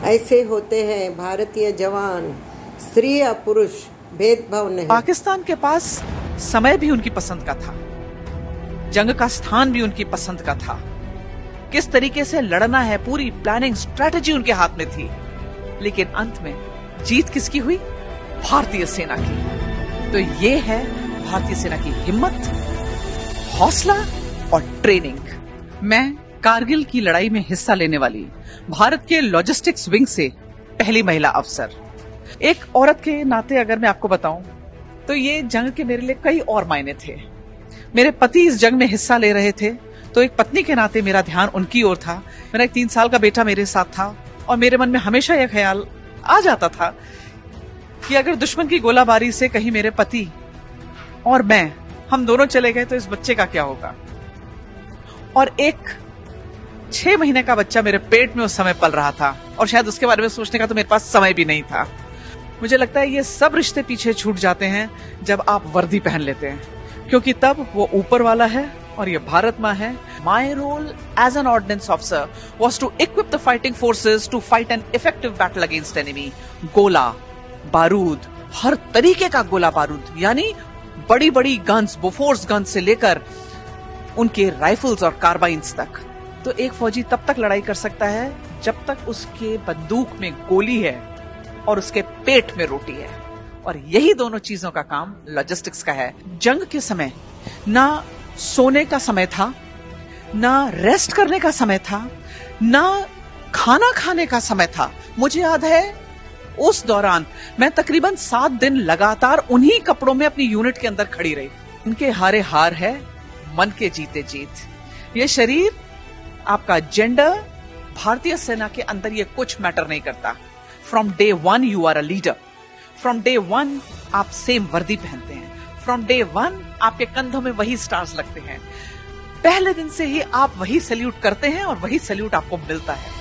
ऐसे होते हैं भारतीय जवान, स्त्री या पुरुष भेदभाव नहीं। पाकिस्तान के पास समय भी उनकी पसंद का था, जंग का स्थान भी उनकी पसंद का था, किस तरीके से लड़ना है पूरी प्लानिंग स्ट्रेटजी उनके हाथ में थी। लेकिन अंत में जीत किसकी हुई? भारतीय सेना की। तो ये है भारतीय सेना की हिम्मत, हौसला और ट्रेनिंग। मैं कारगिल की लड़ाई में हिस्सा लेने वाली भारत के लॉजिस्टिक्स विंग से पहली महिला अफसर। एक औरत के नाते अगर मैं आपको बताऊं तो ये जंग के मेरे लिए कई और मायने थे। मेरे पति इस जंग में हिस्सा ले रहे थे, तो एक पत्नी के नाते मेरा ध्यान उनकी ओर था। मेरा एक 3 साल का बेटा मेरे साथ था और मेरे मन में हमेशा यह ख्याल आ जाता था कि अगर दुश्मन की गोलाबारी से कहीं मेरे पति और हम दोनों चले गए तो इस बच्चे का क्या होगा। और एक 6 महीने का बच्चा मेरे पेट में उस समय पल रहा था और शायद उसके बारे में सोचने का तो मेरे पास समय भी नहीं था। मुझे लगता है ये सब रिश्ते पीछे छूट जाते हैं जब आप वर्दी पहन लेते हैं, क्योंकि तब वो ऊपर वाला है और ये भारत माँ है। My role as an ordnance officer was to equip the fighting forces to fight an effective battle against enemy. गोला बारूद, हर तरीके का गोला बारूद, यानी बड़ी बड़ी गन्स, बोफोर्स गन्स से लेकर उनके राइफल्स और कार्बाइन्स तक। तो एक फौजी तब तक लड़ाई कर सकता है जब तक उसके बंदूक में गोली है और उसके पेट में रोटी है। और यही दोनों चीजों का काम लॉजिस्टिक्स का है। जंग के समय ना सोने का समय था, ना रेस्ट करने का समय था, ना खाना खाने का समय था। मुझे याद है उस दौरान मैं तकरीबन 7 दिन लगातार उन्हीं कपड़ों में अपनी यूनिट के अंदर खड़ी रही। इनके हारे हार है, मन के जीते जीत। ये शरीर, आपका जेंडर, भारतीय सेना के अंदर ये कुछ मैटर नहीं करता। From day 1 you are a leader. From day 1 आप सेम वर्दी पहनते हैं। फ्रॉम डे 1 आपके कंधों में वही स्टार्स लगते हैं। पहले दिन से ही आप वही सैल्यूट करते हैं और वही सैल्यूट आपको मिलता है।